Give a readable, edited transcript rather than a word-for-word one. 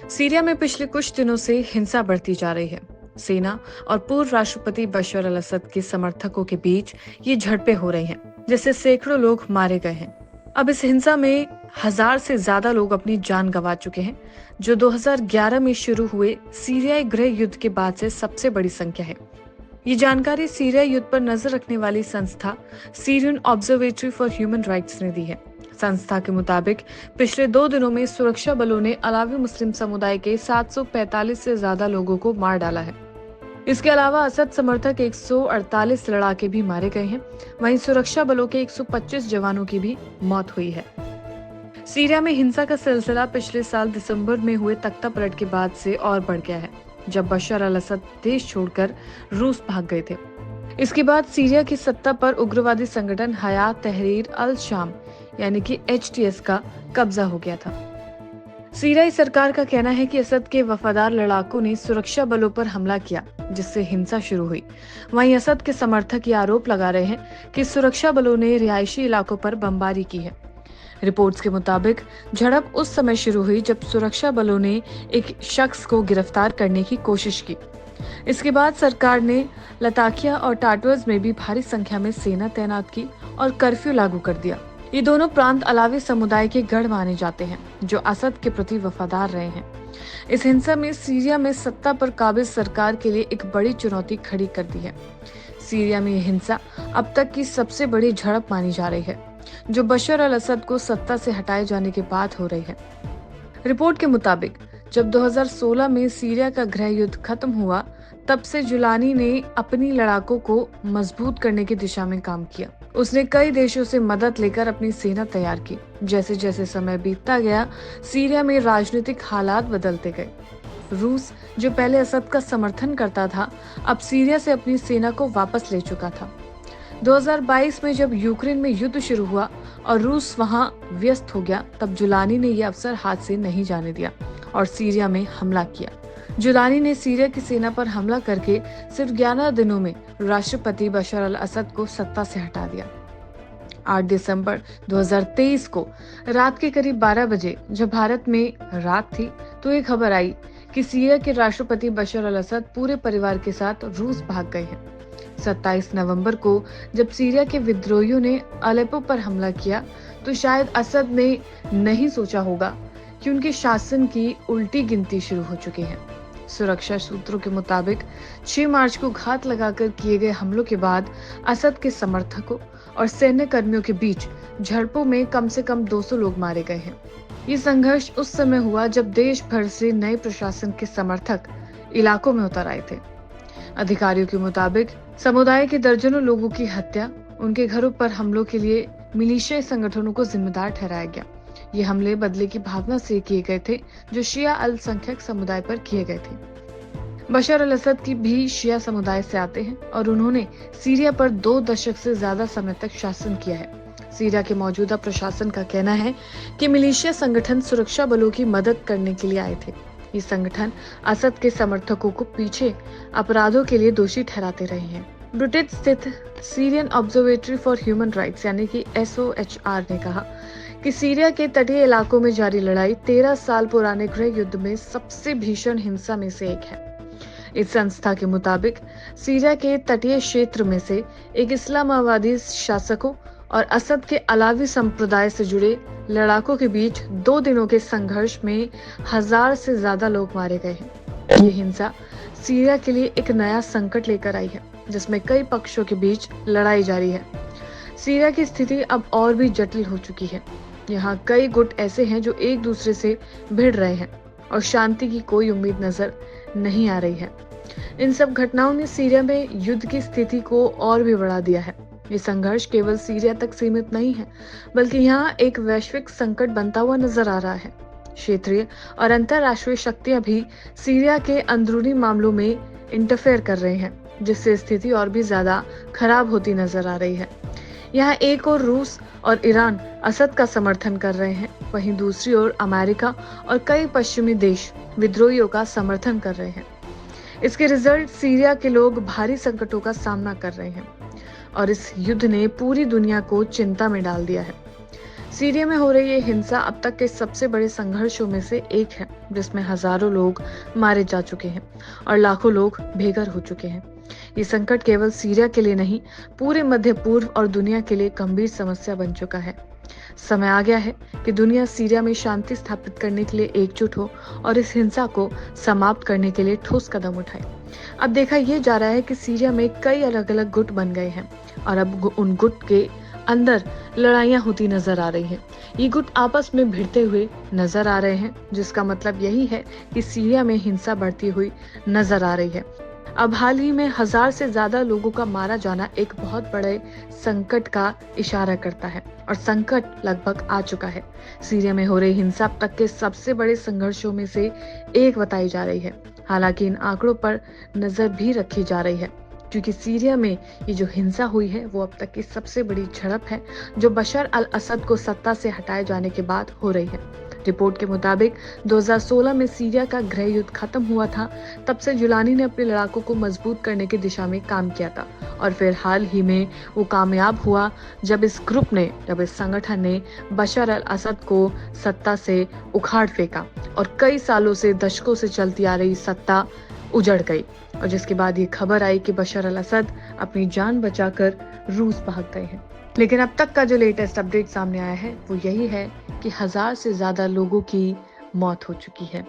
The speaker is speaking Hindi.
सीरिया में पिछले कुछ दिनों से हिंसा बढ़ती जा रही है। सेना और पूर्व राष्ट्रपति बशर अल असद के समर्थकों के बीच ये झड़पें हो रही हैं, जिससे सैकड़ों लोग मारे गए हैं। अब इस हिंसा में 1000 से ज्यादा लोग अपनी जान गंवा चुके हैं, जो 2011 में शुरू हुए सीरियाई गृह युद्ध के बाद से सबसे बड़ी संख्या है। ये जानकारी सीरिया युद्ध पर नजर रखने वाली संस्था Syrian observatory for human rights ने दी है। संस्था के मुताबिक पिछले 2 दिनों में सुरक्षा बलों ने अलावी मुस्लिम समुदाय के 745 से ज्यादा लोगों को मार डाला है। इसके अलावा असद समर्थक 148 लड़ाके भी मारे गए हैं। वहीं सुरक्षा बलों के 125 जवानों की भी मौत हुई है। सीरिया में हिंसा का सिलसिला पिछले साल दिसंबर में हुए तख्ता पलट के बाद से और बढ़ गया है, जब बशर अल असद देश छोड़कर रूस भाग गए थे। इसके बाद सीरिया की सत्ता पर उग्रवादी संगठन हयात तहरीर अल शाम यानी कि HTS का कब्जा हो गया था। सीरियाई सरकार का कहना है कि असद के वफादार लड़ाकों ने सुरक्षा बलों पर हमला किया, जिससे हिंसा शुरू हुई। वहीं असद के समर्थक ये आरोप लगा रहे हैं कि सुरक्षा बलों ने रिहायशी इलाकों पर बमबारी की है। रिपोर्ट्स के मुताबिक झड़प उस समय शुरू हुई जब सुरक्षा बलों ने एक शख्स को गिरफ्तार करने की कोशिश की। इसके बाद सरकार ने लताकिया और टाटवर्स में भी भारी संख्या में सेना तैनात की और कर्फ्यू लागू कर दिया। ये दोनों प्रांत अलावी समुदाय के गढ़ माने जाते हैं, जो असद के प्रति वफादार रहे हैं। इस हिंसा में सीरिया में सत्ता पर काबिज सरकार के लिए एक बड़ी चुनौती खड़ी कर दी है। सीरिया में यह हिंसा अब तक की सबसे बड़ी झड़प मानी जा रही है, जो बशर अल असद को सत्ता से हटाए जाने के बाद हो रही है। रिपोर्ट के मुताबिक जब 2016 में सीरिया का गृह युद्ध खत्म हुआ, तब से जुलानी ने अपनी लड़ाकों को मजबूत करने की दिशा में काम किया। उसने कई देशों से मदद लेकर अपनी सेना तैयार की। जैसे जैसे समय बीतता गया, सीरिया में राजनीतिक हालात बदलते गए। रूस, जो पहले असद का समर्थन करता था, अब सीरिया से अपनी सेना को वापस ले चुका था। 2022 में जब यूक्रेन में युद्ध शुरू हुआ और रूस वहां व्यस्त हो गया, तब जुलानी ने यह अवसर हाथ से नहीं जाने दिया और सीरिया में हमला किया। जुलानी ने सीरिया की सेना पर हमला करके सिर्फ 11 दिनों में राष्ट्रपति बशर अल असद को सत्ता से हटा दिया। 8 दिसंबर 2023 को रात के करीब 12 बजे, जब भारत में रात थी, तो एक खबर आई कि सीरिया के राष्ट्रपति बशर अल असद पूरे परिवार के साथ रूस भाग गए हैं। 27 नवंबर को जब सीरिया के विद्रोहियों ने अलेप्पो पर हमला किया, तो शायद असद ने नहीं सोचा होगा कि उनके शासन की उल्टी गिनती शुरू हो चुकी है। सुरक्षा सूत्रों के मुताबिक 6 मार्च को घात लगाकर किए गए हमलों के बाद असद के समर्थकों और सैन्य कर्मियों के बीच झड़पों में कम से कम 200 लोग मारे गए हैं। ये संघर्ष उस समय हुआ जब देश भर से नए प्रशासन के समर्थक इलाकों में उतर आए थे। अधिकारियों के मुताबिक समुदाय के दर्जनों लोगों की हत्या, उनके घरों पर हमलों के लिए मिलिशिया संगठनों को जिम्मेदार ठहराया गया। ये हमले बदले की भावना से किए गए थे, जो शिया अल्पसंख्यक समुदाय पर किए गए थे। बशर अल असद की भी शिया समुदाय से आते हैं और उन्होंने सीरिया पर 2 दशक से ज्यादा समय तक शासन किया है। सीरिया के मौजूदा प्रशासन का कहना है कि मिलिशिया संगठन सुरक्षा बलों की मदद करने के लिए आए थे। ये संगठन असद के समर्थकों को पीछे अपराधों के लिए दोषी ठहराते रहे हैं। ब्रिटेन स्थित Syrian observatory for human rights यानी कि SOHR ने कहा कि सीरिया के तटीय इलाकों में जारी लड़ाई 13 साल पुराने गृह युद्ध में सबसे भीषण हिंसा में से एक है। इस संस्था के मुताबिक सीरिया के तटीय क्षेत्र में से एक इस्लामाबादी शासकों और असद के अलावी संप्रदाय से जुड़े लड़ाकों के बीच 2 दिनों के संघर्ष में 1000 से ज्यादा लोग मारे गए हैं। ये हिंसा सीरिया के लिए एक नया संकट लेकर आई है, जिसमें कई पक्षों के बीच लड़ाई जारी है। सीरिया की स्थिति अब और भी जटिल हो चुकी है। यहाँ कई गुट ऐसे हैं जो एक दूसरे से भिड़ रहे हैं और शांति की कोई उम्मीद नजर नहीं आ रही है। इन सब घटनाओं ने सीरिया में युद्ध की स्थिति को और भी बढ़ा दिया है। ये संघर्ष केवल सीरिया तक सीमित नहीं है, बल्कि यहाँ एक वैश्विक संकट बनता हुआ नजर आ रहा है। क्षेत्रीय और अंतर्राष्ट्रीय शक्तियां भी सीरिया के अंदरूनी मामलों में इंटरफेयर कर रहे हैं, जिससे स्थिति और भी ज्यादा खराब होती नजर आ रही है। यहाँ एक ओर रूस और ईरान असद का समर्थन कर रहे हैं, वहीं दूसरी ओर अमेरिका और कई पश्चिमी देश विद्रोहियों का समर्थन कर रहे हैं। इसके रिजल्ट सीरिया के लोग भारी संकटों का सामना कर रहे हैं और इस युद्ध ने पूरी दुनिया को चिंता में डाल दिया है। सीरिया में हो रही ये हिंसा अब तक के सबसे बड़े संघर्षों में से एक है, जिसमें हजारों लोग मारे जा चुके हैं और लाखों लोग बेघर हो चुके हैं। ये संकट केवल सीरिया के लिए नहीं, पूरे मध्य पूर्व और दुनिया के लिए गंभीर समस्या बन चुका है। समय आ गया है कि दुनिया सीरिया में शांति स्थापित करने के लिए एकजुट हो और इस हिंसा को समाप्त करने के लिए ठोस कदम उठाए। अब देखा यह जा रहा है कि सीरिया में कई अलग अलग गुट बन गए हैं और अब उन गुट के अंदर लड़ाइयां होती नजर आ रही हैं। ये गुट आपस में भिड़ते हुए नजर आ रहे हैं, जिसका मतलब यही है कि सीरिया में हिंसा बढ़ती हुई नजर आ रही है। अब हाल ही में 1000 से ज्यादा लोगों का मारा जाना एक बहुत बड़े संकट का इशारा करता है और संकट लगभग आ चुका है। सीरिया में हो रही हिंसा अब तक के सबसे बड़े संघर्षों में से एक बताई जा रही है। हालांकि इन आंकड़ों पर नजर भी रखी जा रही है, क्योंकि सीरिया में ये जो हिंसा हुई है वो अब तक की सबसे बड़ी झड़प है जो बशर अल असद को सत्ता से हटाए जाने के बाद हो रही है। रिपोर्ट के मुताबिक 2016 में सीरिया का गृह युद्ध खत्म हुआ था। तब से जुलानी ने अपने लड़ाकों को मजबूत करने की दिशा में काम किया था और फिर हाल ही में वो कामयाब हुआ जब इस संगठन ने बशर अल असद को सत्ता से उखाड़ फेंका और कई सालों से दशकों से चलती आ रही सत्ता उजड़ गई। और जिसके बाद ये खबर आई कि बशर अल असद अपनी जान बचाकर रूस भाग गए हैं। लेकिन अब तक का जो लेटेस्ट अपडेट सामने आया है वो यही है कि 1000 से ज्यादा लोगों की मौत हो चुकी है।